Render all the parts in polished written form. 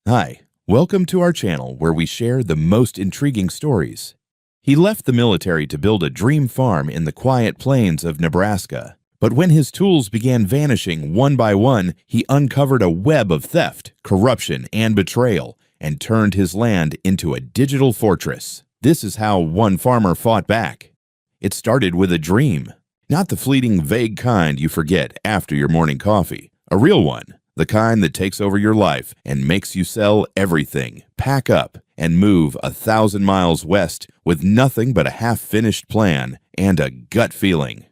Hi, welcome to our channel where we share the most intriguing stories. He left the military to build a dream farm in the quiet plains of Nebraska. But when his tools began vanishing one by one, he uncovered a web of theft, corruption, and betrayal, and turned his land into a digital fortress. This is how one farmer fought back. It started with a dream. Not the fleeting, vague kind you forget after your morning coffee. A real one. The kind that takes over your life and makes you sell everything, pack up, and move 1,000 miles west with nothing but a half-finished plan and a gut feeling.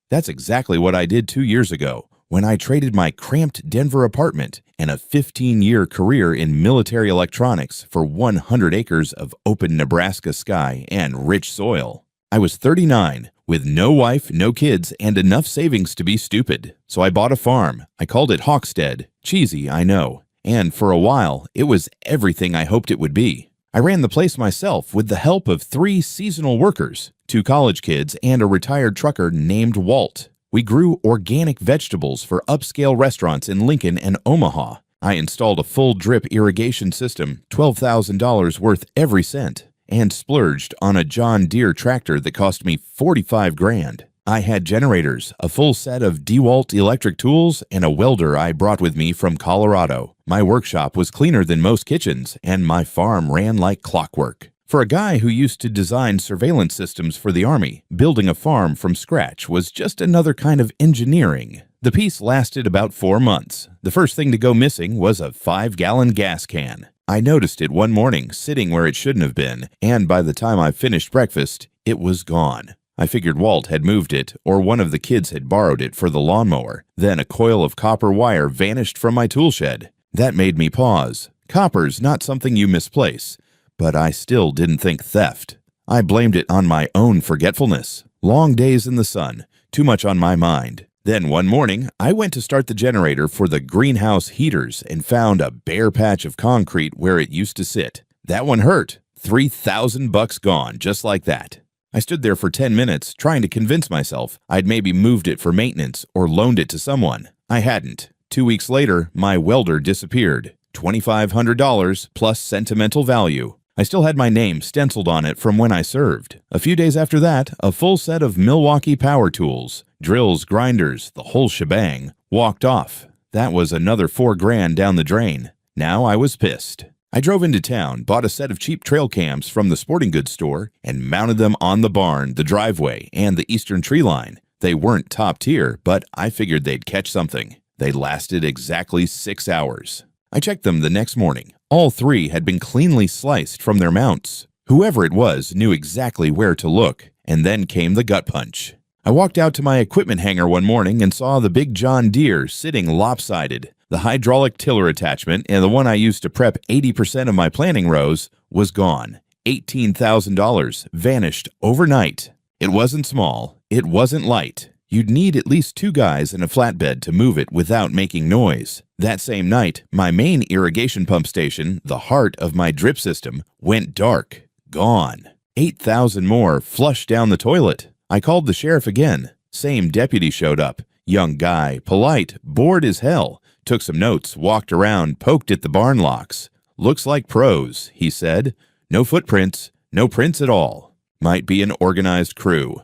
That's exactly what I did 2 years ago when I traded my cramped Denver apartment and a 15-year career in military electronics for 100 acres of open Nebraska sky and rich soil. I was 39, with no wife, no kids, and enough savings to be stupid. So I bought a farm. I called it Hawkstead. Cheesy, I know. And for a while, it was everything I hoped it would be. I ran the place myself with the help of 3 seasonal workers, 2 college kids, and a retired trucker named Walt. We grew organic vegetables for upscale restaurants in Lincoln and Omaha. I installed a full drip irrigation system, $12,000 worth every cent, and splurged on a John Deere tractor that cost me $45 grand. I had generators, a full set of DeWalt electric tools, and a welder I brought with me from Colorado. My workshop was cleaner than most kitchens, and my farm ran like clockwork. For a guy who used to design surveillance systems for the Army, building a farm from scratch was just another kind of engineering. The piece lasted about 4 months. The first thing to go missing was a 5-gallon gas can. I noticed it one morning sitting where it shouldn't have been, and by the time I finished breakfast, it was gone. I figured Walt had moved it, or one of the kids had borrowed it for the lawnmower. Then a coil of copper wire vanished from my tool shed. That made me pause. Copper's not something you misplace, but I still didn't think theft. I blamed it on my own forgetfulness. Long days in the sun, too much on my mind. Then one morning, I went to start the generator for the greenhouse heaters and found a bare patch of concrete where it used to sit. That one hurt. $3,000 gone, just like that. I stood there for 10 minutes trying to convince myself I'd maybe moved it for maintenance or loaned it to someone. I hadn't. 2 weeks later, my welder disappeared. $2,500 plus sentimental value. I still had my name stenciled on it from when I served. A few days after that, a full set of Milwaukee power tools, drills, grinders, the whole shebang, walked off. That was another $4 grand down the drain. Now I was pissed. I drove into town, bought a set of cheap trail cams from the sporting goods store, and mounted them on the barn, the driveway, and the eastern tree line. They weren't top tier, but I figured they'd catch something. They lasted exactly 6 hours. I checked them the next morning. All 3 had been cleanly sliced from their mounts. Whoever it was knew exactly where to look, and then came the gut punch. I walked out to my equipment hangar one morning and saw the big John Deere sitting lopsided. The hydraulic tiller attachment and the one I used to prep 80% of my planting rows was gone. $18,000 vanished overnight. It wasn't small. It wasn't light. You'd need at least 2 guys in a flatbed to move it without making noise. That same night, my main irrigation pump station, the heart of my drip system, went dark. Gone. $8,000 more flushed down the toilet. I called the sheriff again. Same deputy showed up. Young guy, polite, bored as hell. Took some notes, walked around, poked at the barn locks. Looks like pros, he said. No footprints, no prints at all. Might be an organized crew.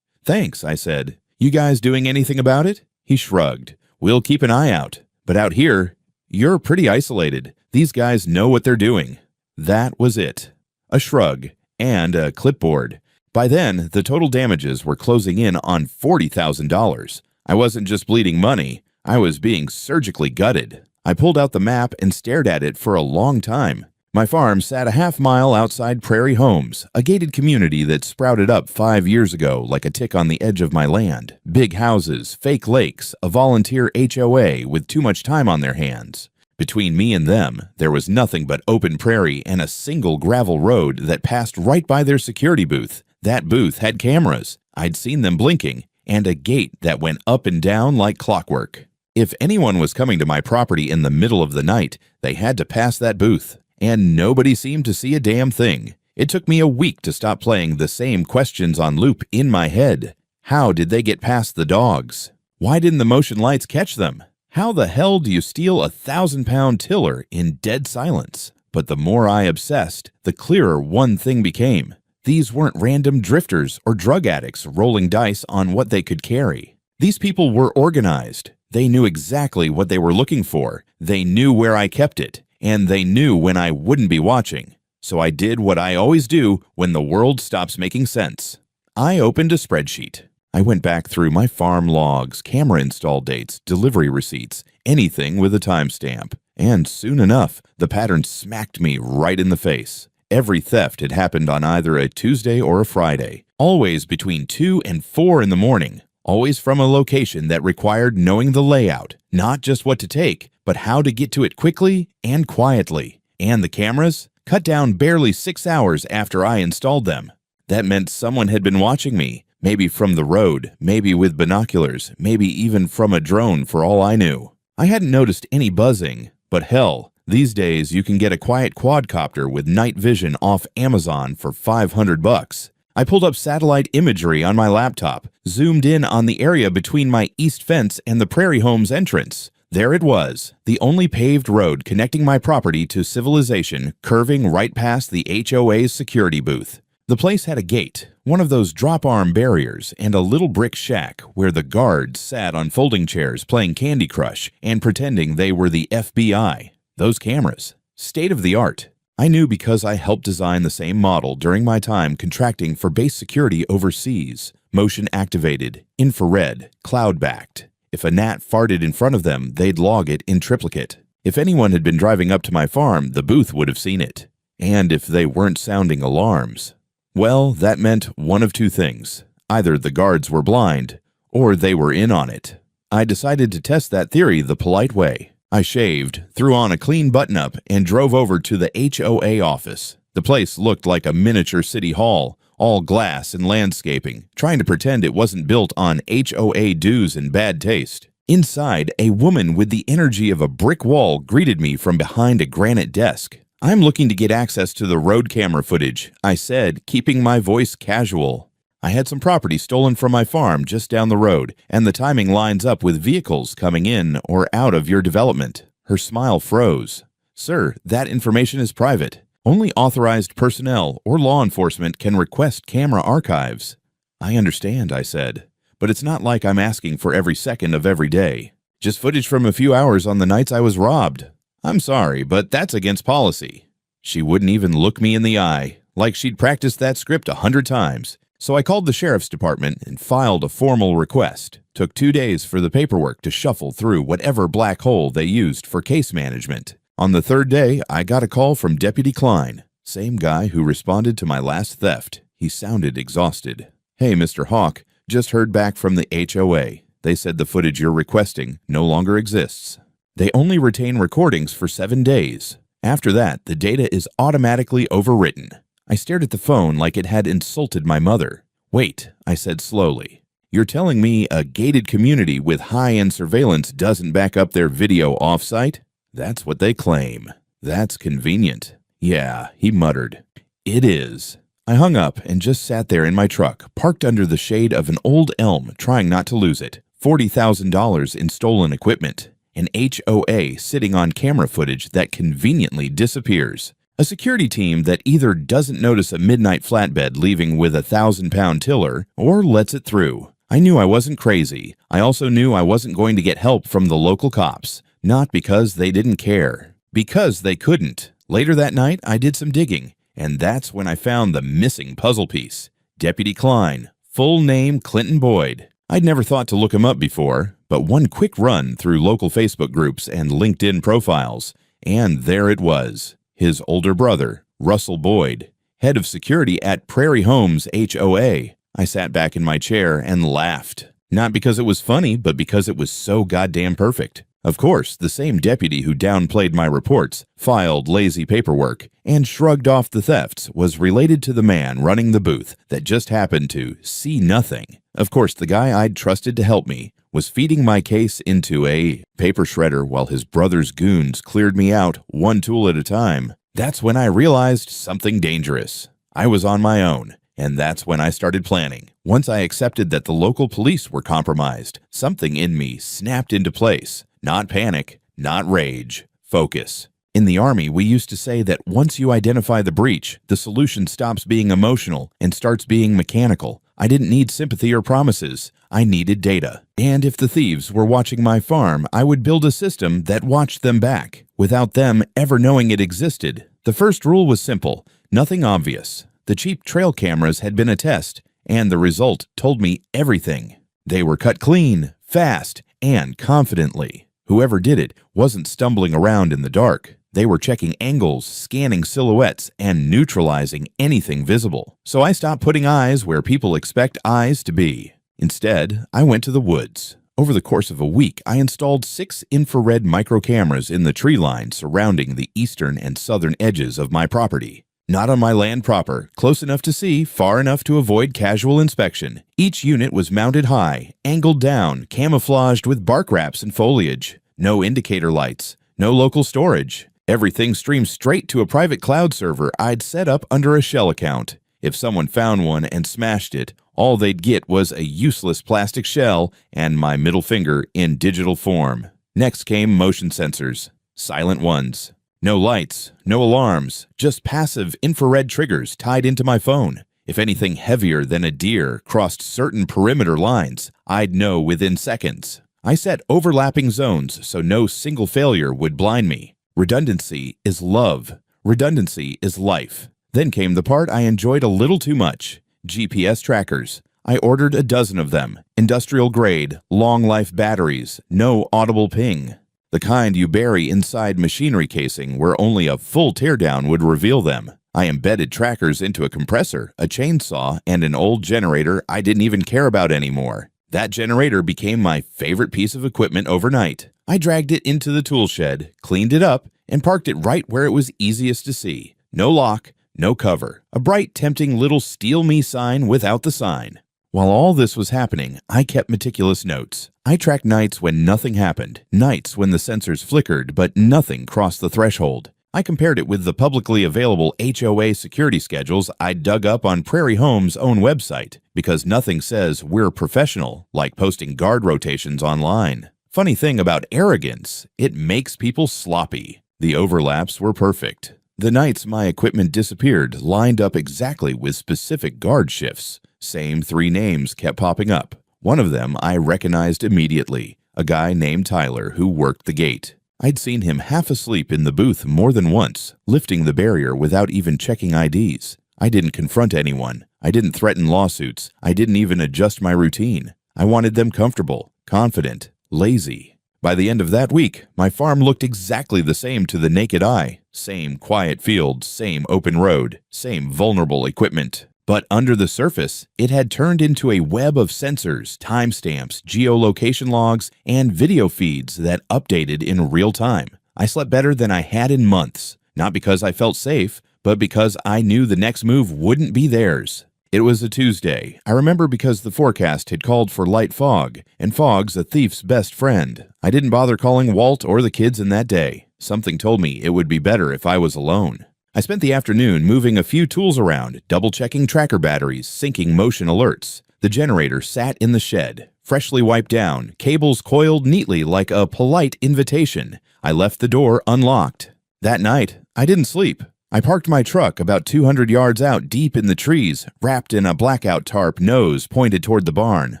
Thanks, I said. You guys doing anything about it? He shrugged. We'll keep an eye out. But out here, you're pretty isolated. These guys know what they're doing. That was it. A shrug and a clipboard. By then, the total damages were closing in on $40,000. I wasn't just bleeding money. I was being surgically gutted. I pulled out the map and stared at it for a long time. My farm sat a half-mile outside Prairie Homes, a gated community that sprouted up 5 years ago like a tick on the edge of my land. Big houses, fake lakes, a volunteer HOA with too much time on their hands. Between me and them, there was nothing but open prairie and a single gravel road that passed right by their security booth. That booth had cameras. I'd seen them blinking, and a gate that went up and down like clockwork. If anyone was coming to my property in the middle of the night, they had to pass that booth. And nobody seemed to see a damn thing. It took me a week to stop playing the same questions on loop in my head. How did they get past the dogs? Why didn't the motion lights catch them? How the hell do you steal a 1,000-pound tiller in dead silence? But the more I obsessed, the clearer one thing became. These weren't random drifters or drug addicts rolling dice on what they could carry. These people were organized. They knew exactly what they were looking for. They knew where I kept it, and they knew when I wouldn't be watching. So I did what I always do when the world stops making sense. I opened a spreadsheet. I went back through my farm logs, camera install dates, delivery receipts, anything with a timestamp. And soon enough, the pattern smacked me right in the face. Every theft had happened on either a Tuesday or a Friday, always between 2 and 4 in the morning, always from a location that required knowing the layout, not just what to take, but how to get to it quickly and quietly. And the cameras? Cut down barely 6 hours after I installed them. That meant someone had been watching me, maybe from the road, maybe with binoculars, maybe even from a drone for all I knew. I hadn't noticed any buzzing, but hell, these days you can get a quiet quadcopter with night vision off Amazon for $500. I pulled up satellite imagery on my laptop, zoomed in on the area between my east fence and the Prairie Homes entrance. There it was, the only paved road connecting my property to civilization, curving right past the HOA's security booth. The place had a gate, one of those drop-arm barriers, and a little brick shack where the guards sat on folding chairs playing Candy Crush and pretending they were the FBI. Those cameras, state-of-the-art. I knew because I helped design the same model during my time contracting for base security overseas, motion-activated, infrared, cloud-backed. If a gnat farted in front of them, they'd log it in triplicate. If anyone had been driving up to my farm, the booth would have seen it. And if they weren't sounding alarms, well, that meant one of two things. Either the guards were blind, or they were in on it. I decided to test that theory the polite way. I shaved, threw on a clean button-up, and drove over to the HOA office. The place looked like a miniature city hall, all glass and landscaping, trying to pretend it wasn't built on HOA dues and bad taste. Inside, a woman with the energy of a brick wall greeted me from behind a granite desk. "I'm looking to get access to the road camera footage," I said, keeping my voice casual. I had some property stolen from my farm just down the road, and the timing lines up with vehicles coming in or out of your development. Her smile froze. "Sir, that information is private. Only authorized personnel or law enforcement can request camera archives." "I understand," I said, "but it's not like I'm asking for every second of every day. Just footage from a few hours on the nights I was robbed." "I'm sorry, but that's against policy." She wouldn't even look me in the eye, like she'd practiced that script 100 times. So I called the sheriff's department and filed a formal request. Took 2 days for the paperwork to shuffle through whatever black hole they used for case management. On the 3rd day, I got a call from Deputy Klein, same guy who responded to my last theft. He sounded exhausted. "Hey, Mr. Hawk, just heard back from the HOA. They said the footage you're requesting no longer exists. They only retain recordings for 7 days. After that, the data is automatically overwritten." I stared at the phone like it had insulted my mother. "Wait," I said slowly. "You're telling me a gated community with high-end surveillance doesn't back up their video off-site?" "That's what they claim. That's convenient." "Yeah," he muttered. "It is." I hung up and just sat there in my truck, parked under the shade of an old elm, trying not to lose it. $40,000 in stolen equipment. An HOA sitting on camera footage that conveniently disappears. A security team that either doesn't notice a midnight flatbed leaving with a 1,000-pound tiller or lets it through. I knew I wasn't crazy. I also knew I wasn't going to get help from the local cops. Not because they didn't care. Because they couldn't. Later that night, I did some digging, and that's when I found the missing puzzle piece. Deputy Klein. Full name Clinton Boyd. I'd never thought to look him up before, but one quick run through local Facebook groups and LinkedIn profiles, and there it was. His older brother, Russell Boyd, head of security at Prairie Homes HOA. I sat back in my chair and laughed. Not because it was funny, but because it was so goddamn perfect. Of course, the same deputy who downplayed my reports, filed lazy paperwork, and shrugged off the thefts was related to the man running the booth that just happened to see nothing. Of course, the guy I'd trusted to help me was feeding my case into a paper shredder while his brother's goons cleared me out one tool at a time. That's when I realized something dangerous. I was on my own, and that's when I started planning. Once I accepted that the local police were compromised, something in me snapped into place. Not panic, not rage, focus. In the Army, we used to say that once you identify the breach, the solution stops being emotional and starts being mechanical. I didn't need sympathy or promises. I needed data. And if the thieves were watching my farm, I would build a system that watched them back, without them ever knowing it existed. The first rule was simple: nothing obvious. The cheap trail cameras had been a test, and the result told me everything. They were cut clean, fast, and confidently. Whoever did it wasn't stumbling around in the dark. They were checking angles, scanning silhouettes, and neutralizing anything visible. So I stopped putting eyes where people expect eyes to be. Instead, I went to the woods. Over the course of a week, I installed 6 infrared micro cameras in the tree line surrounding the eastern and southern edges of my property. Not on my land proper, close enough to see, far enough to avoid casual inspection. Each unit was mounted high, angled down, camouflaged with bark wraps and foliage. No indicator lights, no local storage. Everything streamed straight to a private cloud server I'd set up under a shell account. If someone found one and smashed it, all they'd get was a useless plastic shell and my middle finger in digital form. Next came motion sensors, silent ones. No lights, no alarms, just passive infrared triggers tied into my phone. If anything heavier than a deer crossed certain perimeter lines, I'd know within seconds. I set overlapping zones so no single failure would blind me. Redundancy is love. Redundancy is life. Then came the part I enjoyed a little too much: GPS trackers. I ordered a dozen of them. Industrial grade, long life batteries, no audible ping. The kind you bury inside machinery casing where only a full teardown would reveal them. I embedded trackers into a compressor, a chainsaw, and an old generator I didn't even care about anymore. That generator became my favorite piece of equipment overnight. I dragged it into the tool shed, cleaned it up, and parked it right where it was easiest to see. No lock, no cover. A bright, tempting little "Steal Me" sign without the sign. While all this was happening, I kept meticulous notes. I tracked nights when nothing happened, nights when the sensors flickered but nothing crossed the threshold. I compared it with the publicly available HOA security schedules I'd dug up on Prairie Home's own website, because nothing says we're professional like posting guard rotations online. Funny thing about arrogance, it makes people sloppy. The overlaps were perfect. The nights my equipment disappeared lined up exactly with specific guard shifts. Same 3 names kept popping up. One of them I recognized immediately, a guy named Tyler who worked the gate. I'd seen him half asleep in the booth more than once, lifting the barrier without even checking IDs. I didn't confront anyone. I didn't threaten lawsuits. I didn't even adjust my routine. I wanted them comfortable, confident, lazy. By the end of that week, my farm looked exactly the same to the naked eye. Same quiet fields, same open road, same vulnerable equipment. But under the surface, it had turned into a web of sensors, timestamps, geolocation logs, and video feeds that updated in real time. I slept better than I had in months, not because I felt safe, but because I knew the next move wouldn't be theirs. It was a Tuesday. I remember because the forecast had called for light fog, and fog's a thief's best friend. I didn't bother calling Walt or the kids in that day. Something told me it would be better if I was alone. I spent the afternoon moving a few tools around, double-checking tracker batteries, syncing motion alerts. The generator sat in the shed, freshly wiped down, cables coiled neatly like a polite invitation. I left the door unlocked. That night, I didn't sleep. I parked my truck about 200 yards out deep in the trees, wrapped in a blackout tarp, nose pointed toward the barn,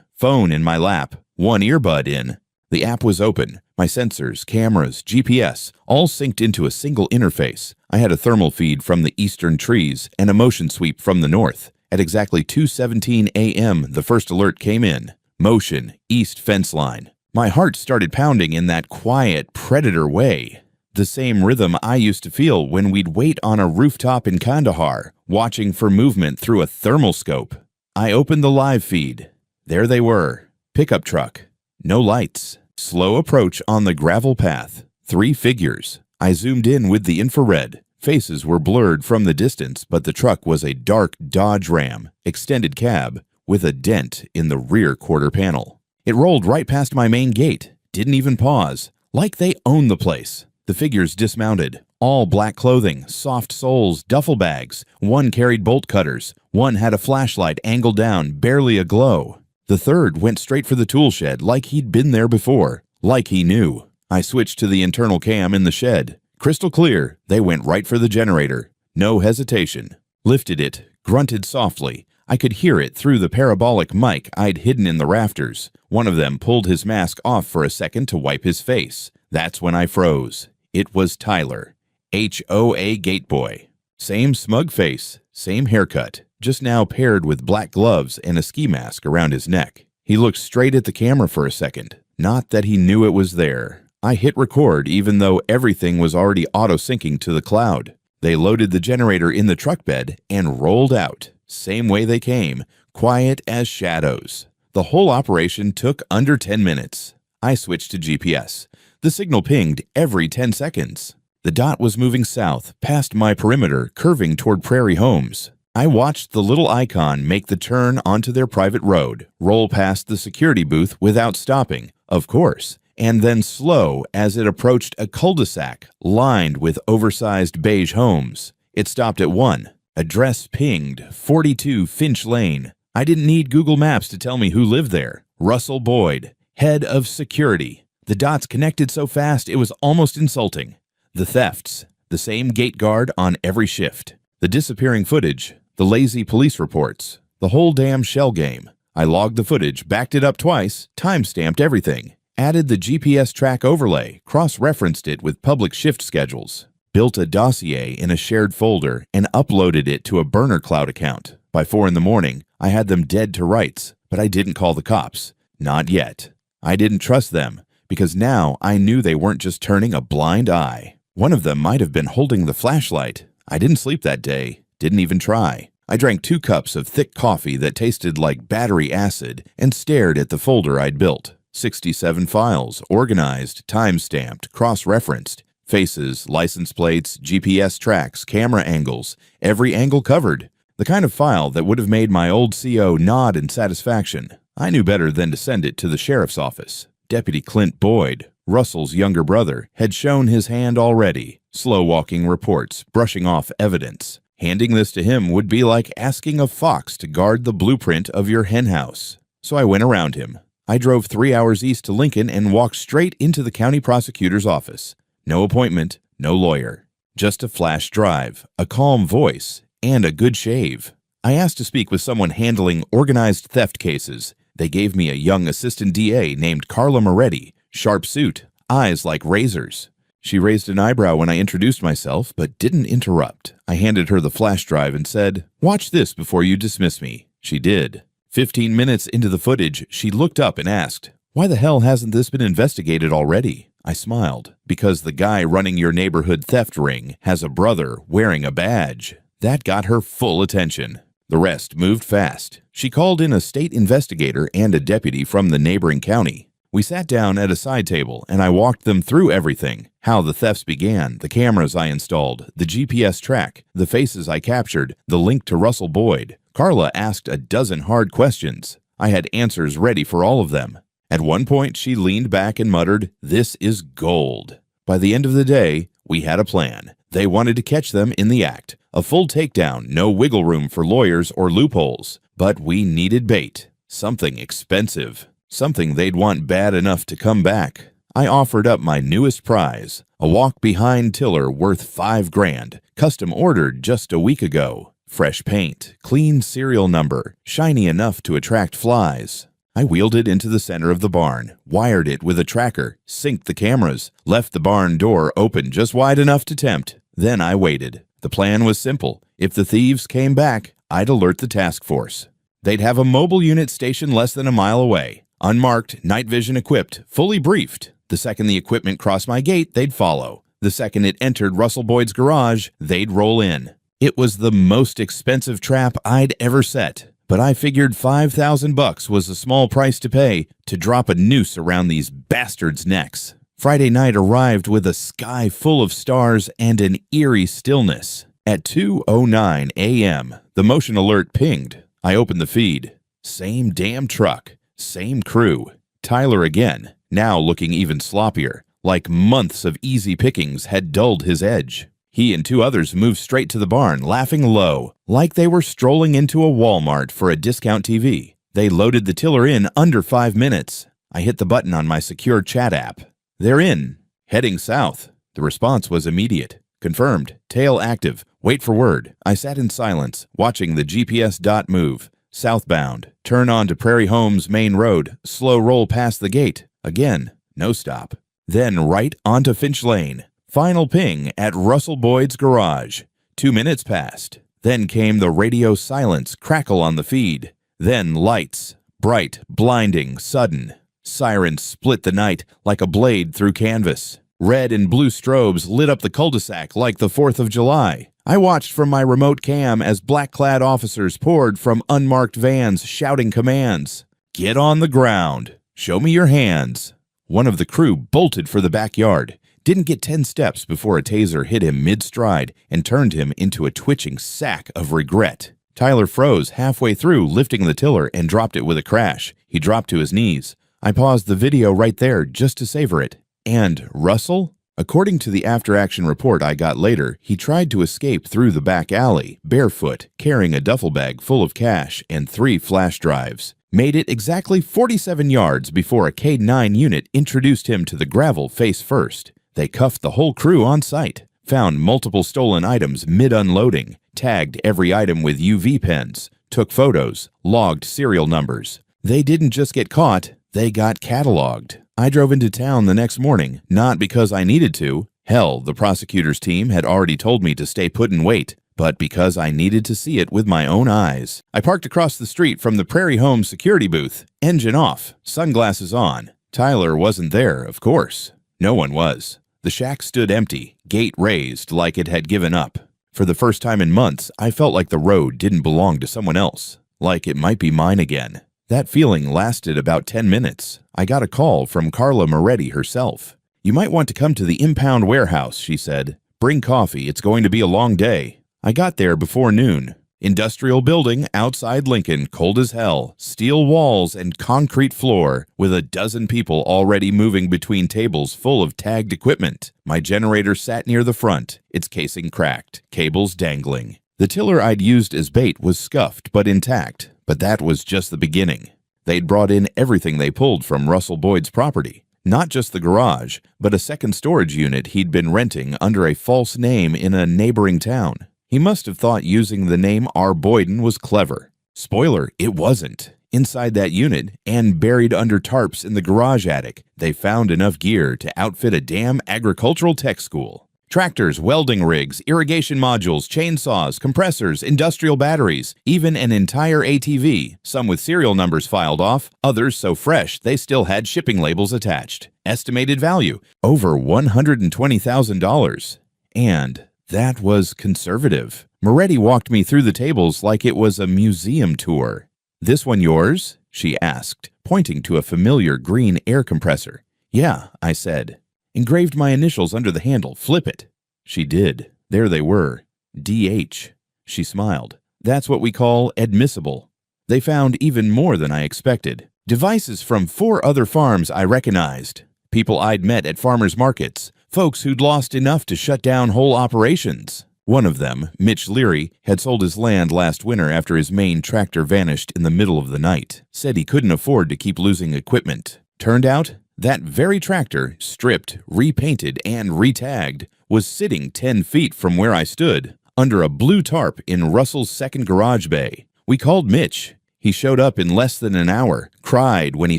phone in my lap, one earbud in. The app was open. My sensors, cameras, GPS, all synced into a single interface. I had a thermal feed from the eastern trees and a motion sweep from the north. At exactly 2:17 a.m., the first alert came in. Motion, east fence line. My heart started pounding in that quiet, predator way. The same rhythm I used to feel when we'd wait on a rooftop in Kandahar, watching for movement through a thermal scope. I opened the live feed. There they were. Pickup truck. No lights. Slow approach on the gravel path. 3 figures. I zoomed in with the infrared. Faces were blurred from the distance, but the truck was a dark Dodge Ram, extended cab, with a dent in the rear quarter panel. It rolled right past my main gate. Didn't even pause. Like they owned the place. The figures dismounted. All black clothing, soft soles, duffel bags. One carried bolt cutters. One had a flashlight angled down, barely aglow. The third went straight for the tool shed like he'd been there before, like he knew. I switched to the internal cam in the shed. Crystal clear, they went right for the generator. No hesitation. Lifted it, grunted softly. I could hear it through the parabolic mic I'd hidden in the rafters. One of them pulled his mask off for a second to wipe his face. That's when I froze. It was Tyler, HOA gate boy. Same smug face, same haircut, just now paired with black gloves and a ski mask around his neck. He looked straight at the camera for a second. Not that he knew it was there. I hit record even though everything was already auto-syncing to the cloud. They loaded the generator in the truck bed and rolled out. Same way they came, quiet as shadows. The whole operation took under 10 minutes. I switched to GPS. The signal pinged every 10 seconds. The dot was moving south, past my perimeter, curving toward Prairie Homes. I watched the little icon make the turn onto their private road, roll past the security booth without stopping, of course, and then slow as it approached a cul-de-sac lined with oversized beige homes. It stopped at one. Address pinged, 42 Finch Lane. I didn't need Google Maps to tell me who lived there. Russell Boyd, head of security. The dots connected so fast it was almost insulting. The thefts, the same gate guard on every shift. The disappearing footage, the lazy police reports, the whole damn shell game. I logged the footage, backed it up twice, time-stamped everything, added the GPS track overlay, cross-referenced it with public shift schedules, built a dossier in a shared folder, and uploaded it to a burner cloud account. By 4 in the morning, I had them dead to rights, but I didn't call the cops. Not yet. I didn't trust them, because now I knew they weren't just turning a blind eye. One of them might have been holding the flashlight. I didn't sleep that day. Didn't even try. I drank 2 cups of thick coffee that tasted like battery acid and stared at the folder I'd built. 67 files, organized, time-stamped, cross-referenced. Faces, license plates, GPS tracks, camera angles, every angle covered. The kind of file that would have made my old CO nod in satisfaction. I knew better than to send it to the sheriff's office. Deputy Clint Boyd, Russell's younger brother, had shown his hand already, slow-walking reports, brushing off evidence. Handing this to him would be like asking a fox to guard the blueprint of your henhouse. So I went around him. I drove 3 hours east to Lincoln and walked straight into the county prosecutor's office. No appointment, no lawyer. Just a flash drive, a calm voice, and a good shave. I asked to speak with someone handling organized theft cases. They gave me a young assistant DA named Carla Moretti, sharp suit, eyes like razors. She raised an eyebrow when I introduced myself, but didn't interrupt. I handed her the flash drive and said, "Watch this before you dismiss me." She did. 15 minutes into the footage, she looked up and asked, "Why the hell hasn't this been investigated already?" I smiled, because the guy running your neighborhood theft ring has a brother wearing a badge. That got her full attention. The rest moved fast. She called in a state investigator and a deputy from the neighboring county. We sat down at a side table, and I walked them through everything. How the thefts began, the cameras I installed, the GPS track, the faces I captured, the link to Russell Boyd. Carla asked a dozen hard questions. I had answers ready for all of them. At one point, she leaned back and muttered, "This is gold." By the end of the day, we had a plan. They wanted to catch them in the act. A full takedown, no wiggle room for lawyers or loopholes. But we needed bait. Something expensive. Something they'd want bad enough to come back. I offered up my newest prize, a walk-behind tiller worth $5,000, custom ordered just a week ago. Fresh paint, clean serial number, shiny enough to attract flies. I wheeled it into the center of the barn, wired it with a tracker, synced the cameras, left the barn door open just wide enough to tempt. Then I waited. The plan was simple. If the thieves came back, I'd alert the task force. They'd have a mobile unit stationed less than a mile away. Unmarked, night vision equipped, fully briefed. The second the equipment crossed my gate, they'd follow. The second it entered Russell Boyd's garage, they'd roll in. It was the most expensive trap I'd ever set, but I figured $5,000 was a small price to pay to drop a noose around these bastards' necks. Friday night arrived with a sky full of stars and an eerie stillness. At 2:09 a.m., the motion alert pinged. I opened the feed. Same damn truck. Same crew. Tyler again, now looking even sloppier, like months of easy pickings had dulled his edge. He and 2 others moved straight to the barn, laughing low, like they were strolling into a Walmart for a discount TV. They loaded the tiller in under 5 minutes. I hit the button on my secure chat app. They're in, heading south. The response was immediate. Confirmed. Tail active. Wait for word. I sat in silence, watching the GPS dot move. Southbound. Turn onto Prairie Homes Main Road. Slow roll past the gate. Again. No stop. Then right onto Finch Lane. Final ping at Russell Boyd's garage. 2 minutes passed. Then came the radio silence crackle on the feed. Then lights. Bright, blinding, sudden. Sirens split the night like a blade through canvas. Red and blue strobes lit up the cul-de-sac like the 4th of July. I watched from my remote cam as black-clad officers poured from unmarked vans shouting commands. Get on the ground. Show me your hands. One of the crew bolted for the backyard. Didn't get 10 steps before a taser hit him mid-stride and turned him into a twitching sack of regret. Tyler froze halfway through lifting the tiller and dropped it with a crash. He dropped to his knees. I paused the video right there just to savor it. And Russell? According to the after-action report I got later, he tried to escape through the back alley, barefoot, carrying a duffel bag full of cash and 3 flash drives. Made it exactly 47 yards before a K-9 unit introduced him to the gravel face first. They cuffed the whole crew on site, found multiple stolen items mid-unloading, tagged every item with UV pens, took photos, logged serial numbers. They didn't just get caught, they got cataloged. I drove into town the next morning, not because I needed to. Hell, the prosecutor's team had already told me to stay put and wait, but because I needed to see it with my own eyes. I parked across the street from the Prairie Home security booth, engine off, sunglasses on. Tyler wasn't there, of course. No one was. The shack stood empty, gate raised like it had given up. For the first time in months, I felt like the road didn't belong to someone else, like it might be mine again. That feeling lasted about 10 minutes. I got a call from Carla Moretti herself. You might want to come to the impound warehouse, she said. Bring coffee, it's going to be a long day. I got there before noon. Industrial building outside Lincoln, cold as hell, steel walls and concrete floor, with a dozen people already moving between tables full of tagged equipment. My generator sat near the front, its casing cracked, cables dangling. The tiller I'd used as bait was scuffed but intact, but that was just the beginning. They'd brought in everything they pulled from Russell Boyd's property. Not just the garage, but a second storage unit he'd been renting under a false name in a neighboring town. He must have thought using the name R. Boyden was clever. Spoiler, it wasn't. Inside that unit, and buried under tarps in the garage attic, they found enough gear to outfit a damn agricultural tech school. Tractors, welding rigs, irrigation modules, chainsaws, compressors, industrial batteries, even an entire ATV, some with serial numbers filed off, others so fresh they still had shipping labels attached. Estimated value, over $120,000. And that was conservative. Moretti walked me through the tables like it was a museum tour. This one yours? She asked, pointing to a familiar green air compressor. Yeah, I said. Engraved my initials under the handle. Flip it. She did. There they were. DH. She smiled. That's what we call admissible. They found even more than I expected. Devices from 4 other farms I recognized. People I'd met at farmers markets. Folks who'd lost enough to shut down whole operations. One of them, Mitch Leary, had sold his land last winter after his main tractor vanished in the middle of the night. Said he couldn't afford to keep losing equipment. Turned out, that very tractor, stripped, repainted, and retagged, was sitting 10 feet from where I stood, under a blue tarp in Russell's second garage bay. We called Mitch. He showed up in less than an hour, cried when he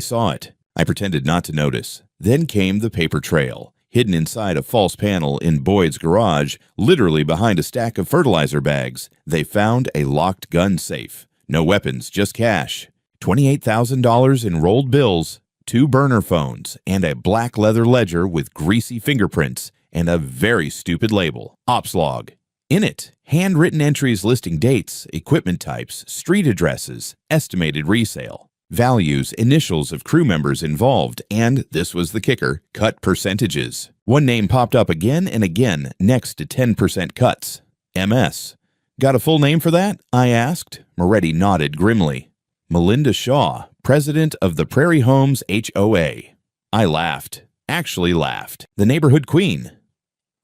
saw it. I pretended not to notice. Then came the paper trail. Hidden inside a false panel in Boyd's garage, literally behind a stack of fertilizer bags, they found a locked gun safe. No weapons, just cash. $28,000 in rolled bills, 2 burner phones, and a black leather ledger with greasy fingerprints and a very stupid label, Ops Log. In it, handwritten entries listing dates, equipment types, street addresses, estimated resale, values, initials of crew members involved, and, this was the kicker, cut percentages. One name popped up again and again next to 10% cuts. MS. Got a full name for that? I asked. Moretti nodded grimly. Melinda Shaw, president of the Prairie Homes HOA. I laughed. Actually laughed. The neighborhood queen.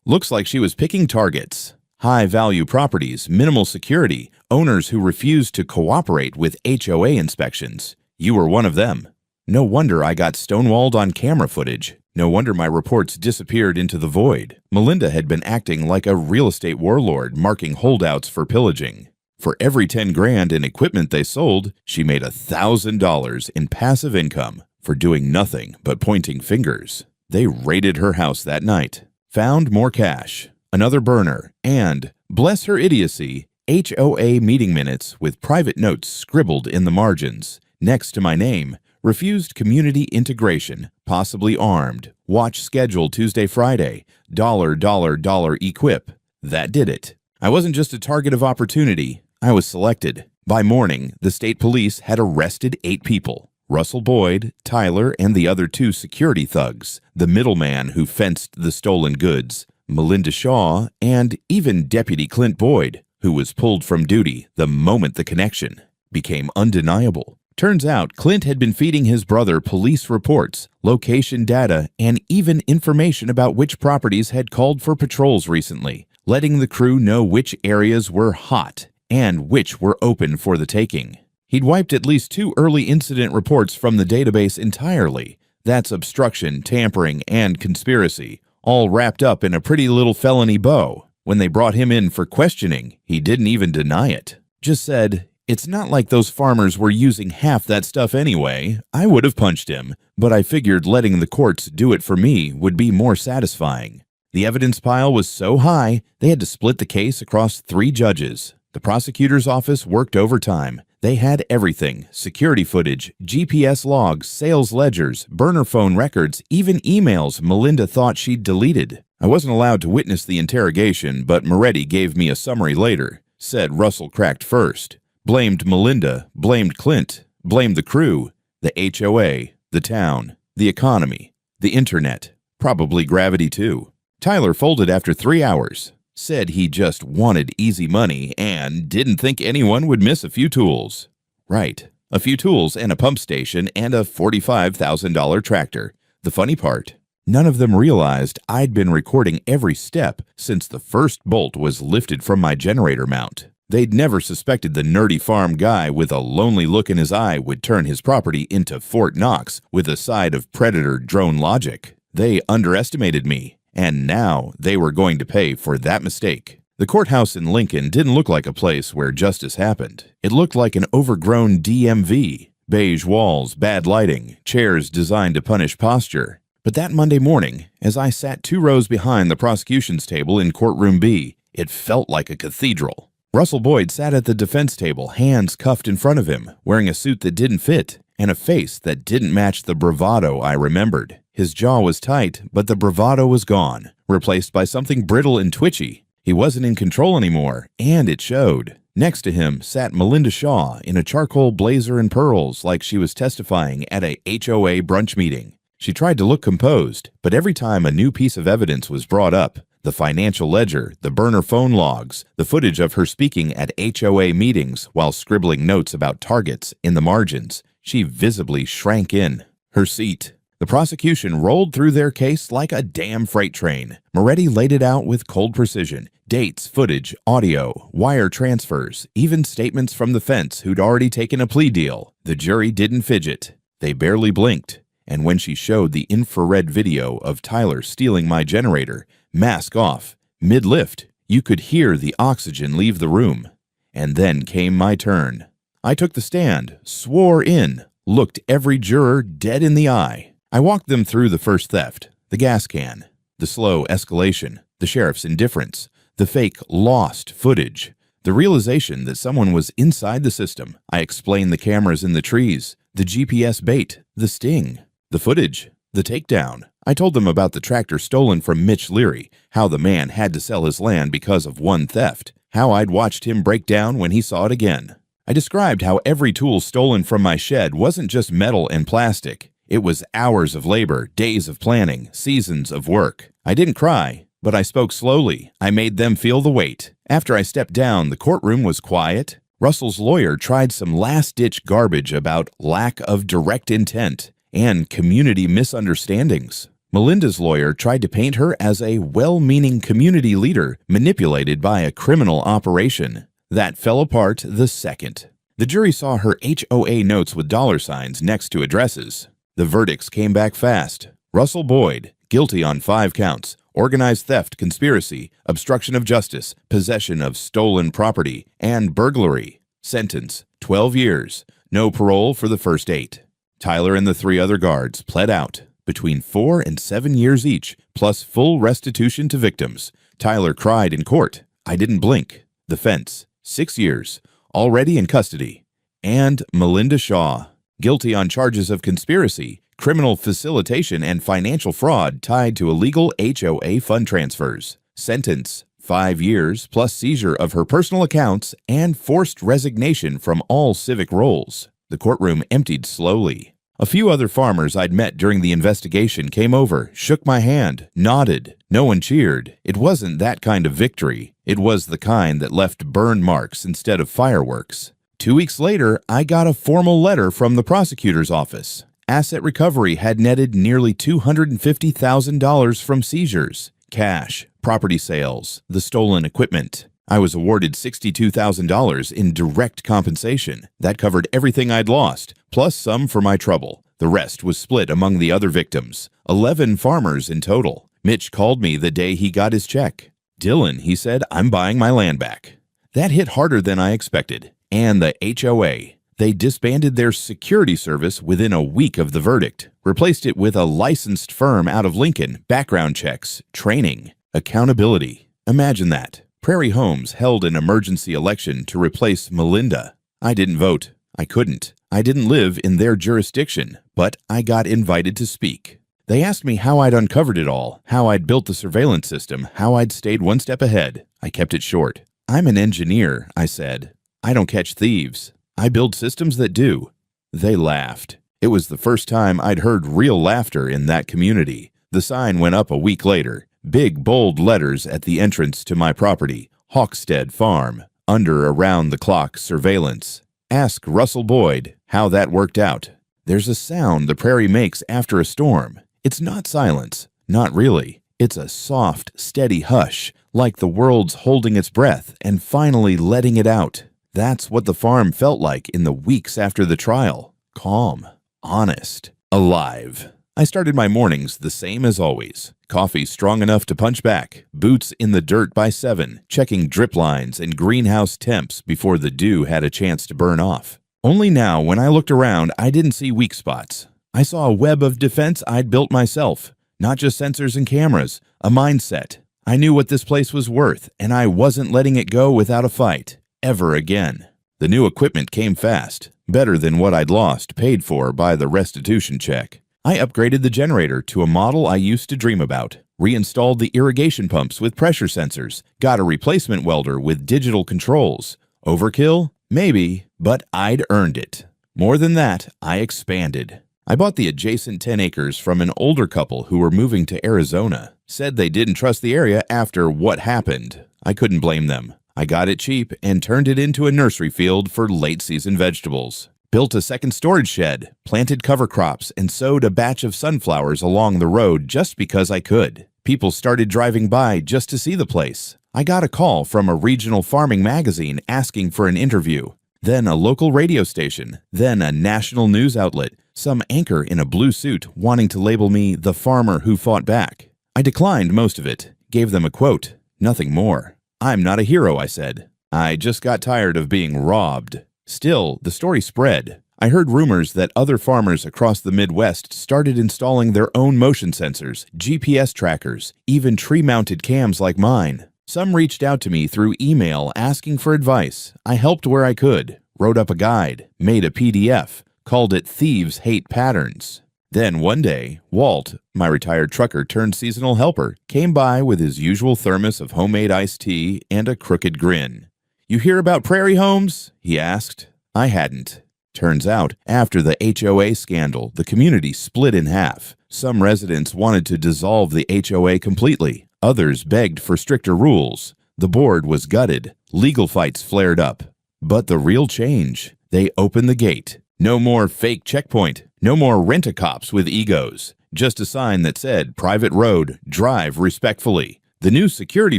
Looks like she was picking targets. High-value properties, minimal security, owners who refused to cooperate with HOA inspections. You were one of them. No wonder I got stonewalled on camera footage. No wonder my reports disappeared into the void. Melinda had been acting like a real estate warlord, marking holdouts for pillaging. For every 10 grand in equipment they sold, she made $1,000 in passive income for doing nothing but pointing fingers. They raided her house that night, found more cash, another burner, and, bless her idiocy, HOA meeting minutes with private notes scribbled in the margins. Next to my name, refused community integration, possibly armed, watch schedule Tuesday, Friday, $, equip. That did it. I wasn't just a target of opportunity, I was selected. By morning, the state police had arrested 8 people. Russell Boyd, Tyler, and the other 2 security thugs, the middleman who fenced the stolen goods, Melinda Shaw, and even Deputy Clint Boyd, who was pulled from duty the moment the connection became undeniable. Turns out Clint had been feeding his brother police reports, location data, and even information about which properties had called for patrols recently, letting the crew know which areas were hot and which were open for the taking. He'd wiped at least 2 early incident reports from the database entirely. That's obstruction, tampering, and conspiracy, all wrapped up in a pretty little felony bow. When they brought him in for questioning, he didn't even deny it. Just said, "It's not like those farmers were using half that stuff anyway. I would have punched him, but I figured letting the courts do it for me would be more satisfying." The evidence pile was so high, they had to split the case across 3 judges. The prosecutor's office worked overtime. They had everything: security footage, GPS logs, sales ledgers, burner phone records, even emails Melinda thought she'd deleted. I wasn't allowed to witness the interrogation, but Moretti gave me a summary later. Said Russell cracked first. Blamed Melinda, blamed Clint, blamed the crew, the HOA, the town, the economy, the internet, probably gravity too. Tyler folded after 3 hours. Said he just wanted easy money and didn't think anyone would miss a few tools. Right, a few tools and a pump station and a $45,000 tractor. The funny part, none of them realized I'd been recording every step since the first bolt was lifted from my generator mount. They'd never suspected the nerdy farm guy with a lonely look in his eye would turn his property into Fort Knox with a side of Predator drone logic. They underestimated me. And now they were going to pay for that mistake. The courthouse in Lincoln didn't look like a place where justice happened. It looked like an overgrown DMV. Beige walls, bad lighting, chairs designed to punish posture. But that Monday morning, as I sat 2 rows behind the prosecution's table in courtroom B, it felt like a cathedral. Russell Boyd sat at the defense table, hands cuffed in front of him, wearing a suit that didn't fit, and a face that didn't match the bravado I remembered. His jaw was tight, but the bravado was gone, replaced by something brittle and twitchy. He wasn't in control anymore, and it showed. Next to him sat Melinda Shaw in a charcoal blazer and pearls like she was testifying at a HOA brunch meeting. She tried to look composed, but every time a new piece of evidence was brought up, the financial ledger, the burner phone logs, the footage of her speaking at HOA meetings while scribbling notes about targets in the margins, she visibly shrank in her seat. The prosecution rolled through their case like a damn freight train. Moretti laid it out with cold precision. Dates, footage, audio, wire transfers, even statements from the fence who'd already taken a plea deal. The jury didn't fidget. They barely blinked. And when she showed the infrared video of Tyler stealing my generator, mask off, mid-lift, you could hear the oxygen leave the room. And then came my turn. I took the stand, swore in, looked every juror dead in the eye. I walked them through the first theft, the gas can, the slow escalation, the sheriff's indifference, the fake lost footage, the realization that someone was inside the system. I explained the cameras in the trees, the GPS bait, the sting, the footage, the takedown. I told them about the tractor stolen from Mitch Leary, how the man had to sell his land because of one theft, how I'd watched him break down when he saw it again. I described how every tool stolen from my shed wasn't just metal and plastic. It was hours of labor, days of planning, seasons of work. I didn't cry, but I spoke slowly. I made them feel the weight. After I stepped down, the courtroom was quiet. Russell's lawyer tried some last-ditch garbage about lack of direct intent and community misunderstandings. Melinda's lawyer tried to paint her as a well-meaning community leader manipulated by a criminal operation. That fell apart the second. The jury saw her HOA notes with dollar signs next to addresses. The verdicts came back fast. Russell Boyd, guilty on 5 counts: organized theft, conspiracy, obstruction of justice, possession of stolen property, and burglary. Sentence: 12 years. No parole for the first 8. Tyler and the 3 other guards pled out, between 4 and 7 years each, plus full restitution to victims. Tyler cried in court. I didn't blink. The fence: 6 years, already in custody. And Melinda Shaw, guilty on charges of conspiracy, criminal facilitation, and financial fraud tied to illegal HOA fund transfers. Sentence: 5 years plus seizure of her personal accounts and forced resignation from all civic roles. The courtroom emptied slowly. A few other farmers I'd met during the investigation came over, shook my hand, nodded. No one cheered. It wasn't that kind of victory. It was the kind that left burn marks instead of fireworks. 2 weeks later, I got a formal letter from the prosecutor's office. Asset recovery had netted nearly $250,000 from seizures, cash, property sales, the stolen equipment. I was awarded $62,000 in direct compensation. That covered everything I'd lost, plus some for my trouble. The rest was split among the other victims, 11 farmers in total. Mitch called me the day he got his check. Dylan, he said, I'm buying my land back. That hit harder than I expected. And the HOA. They disbanded their security service within a week of the verdict, replaced it with a licensed firm out of Lincoln, background checks, training, accountability. Imagine that. Prairie Homes held an emergency election to replace Melinda. I didn't vote. I couldn't. I didn't live in their jurisdiction, but I got invited to speak. They asked me how I'd uncovered it all, how I'd built the surveillance system, how I'd stayed one step ahead. I kept it short. I'm an engineer, I said. I don't catch thieves. I build systems that do. They laughed. It was the first time I'd heard real laughter in that community. The sign went up a week later. Big, bold letters at the entrance to my property, Hawkstead Farm, under around-the-clock surveillance. Ask Russell Boyd how that worked out. There's a sound the prairie makes after a storm. It's not silence. Not really. It's a soft, steady hush, like the world's holding its breath and finally letting it out. That's what the farm felt like in the weeks after the trial. Calm, honest, alive. I started my mornings the same as always. Coffee strong enough to punch back, boots in the dirt by 7, checking drip lines and greenhouse temps before the dew had a chance to burn off. Only now, when I looked around, I didn't see weak spots. I saw a web of defense I'd built myself. Not just sensors and cameras, a mindset. I knew what this place was worth, and I wasn't letting it go without a fight. Ever again. The new equipment came fast, better than what I'd lost, paid for by the restitution check. I upgraded the generator to a model I used to dream about, reinstalled the irrigation pumps with pressure sensors, got a replacement welder with digital controls. Overkill? Maybe, but I'd earned it. More than that, I expanded. I bought the adjacent 10 acres from an older couple who were moving to Arizona. Said they didn't trust the area after what happened. I couldn't blame them. I got it cheap and turned it into a nursery field for late-season vegetables. Built a second storage shed, planted cover crops, and sowed a batch of sunflowers along the road just because I could. People started driving by just to see the place. I got a call from a regional farming magazine asking for an interview. Then a local radio station. Then a national news outlet. Some anchor in a blue suit wanting to label me the farmer who fought back. I declined most of it, gave them a quote. Nothing more. I'm not a hero, I said. I just got tired of being robbed. Still, the story spread. I heard rumors that other farmers across the Midwest started installing their own motion sensors, GPS trackers, even tree-mounted cams like mine. Some reached out to me through email asking for advice. I helped where I could, wrote up a guide, made a PDF, called it Thieves Hate Patterns. Then one day, Walt, my retired trucker turned seasonal helper, came by with his usual thermos of homemade iced tea and a crooked grin. "You hear about Prairie Homes?" he asked. I hadn't. Turns out, after the HOA scandal, the community split in half. Some residents wanted to dissolve the HOA completely. Others begged for stricter rules. The board was gutted. Legal fights flared up. But the real change, they opened the gate. No more fake checkpoint. No more rent-a-cops with egos. Just a sign that said, "Private road, drive respectfully." The new security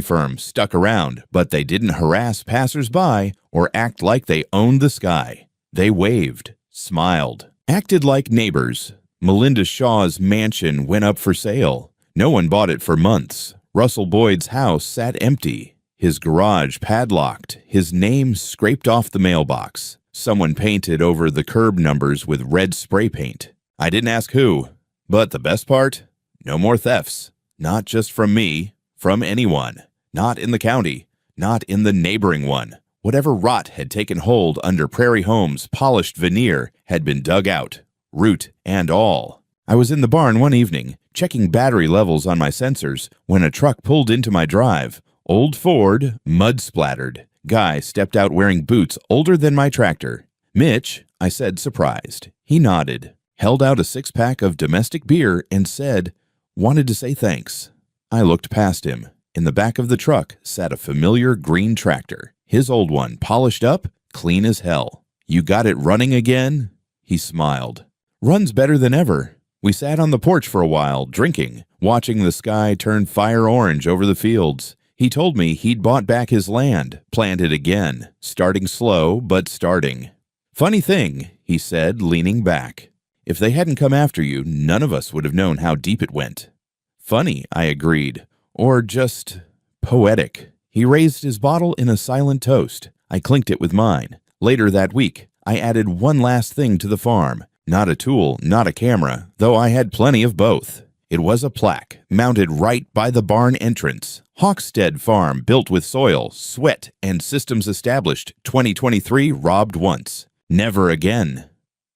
firm stuck around, but they didn't harass passers-by or act like they owned the sky. They waved, smiled, acted like neighbors. Melinda Shaw's mansion went up for sale. No one bought it for months. Russell Boyd's house sat empty. His garage padlocked. His name scraped off the mailbox. Someone painted over the curb numbers with red spray paint. I didn't ask who. But the best part? No more thefts. Not just from me, from anyone. Not in the county. Not in the neighboring one. Whatever rot had taken hold under Prairie Home's polished veneer had been dug out, root and all. I was in the barn one evening, checking battery levels on my sensors, when a truck pulled into my drive. Old Ford, mud-splattered. Guy stepped out wearing boots older than my tractor. "Mitch," I said, surprised. He nodded, held out a six-pack of domestic beer, and said, "Wanted to say thanks." I looked past him. In the back of the truck sat a familiar green tractor. His old one, polished up, clean as hell. "You got it running again?" He smiled. "Runs better than ever." We sat on the porch for a while, drinking, watching the sky turn fire orange over the fields. He told me he'd bought back his land, planted again, starting slow, but starting. "Funny thing," he said, leaning back. "If they hadn't come after you, none of us would have known how deep it went." "Funny," I agreed. "Or just poetic." He raised his bottle in a silent toast. I clinked it with mine. Later that week, I added one last thing to the farm. Not a tool, not a camera, though I had plenty of both. It was a plaque, mounted right by the barn entrance. Hawkstead Farm, built with soil, sweat, and systems established. 2023 robbed once. Never again.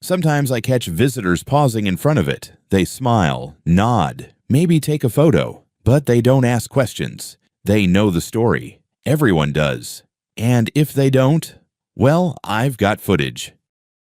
Sometimes I catch visitors pausing in front of it. They smile, nod, maybe take a photo, but they don't ask questions. They know the story. Everyone does. And if they don't, well, I've got footage.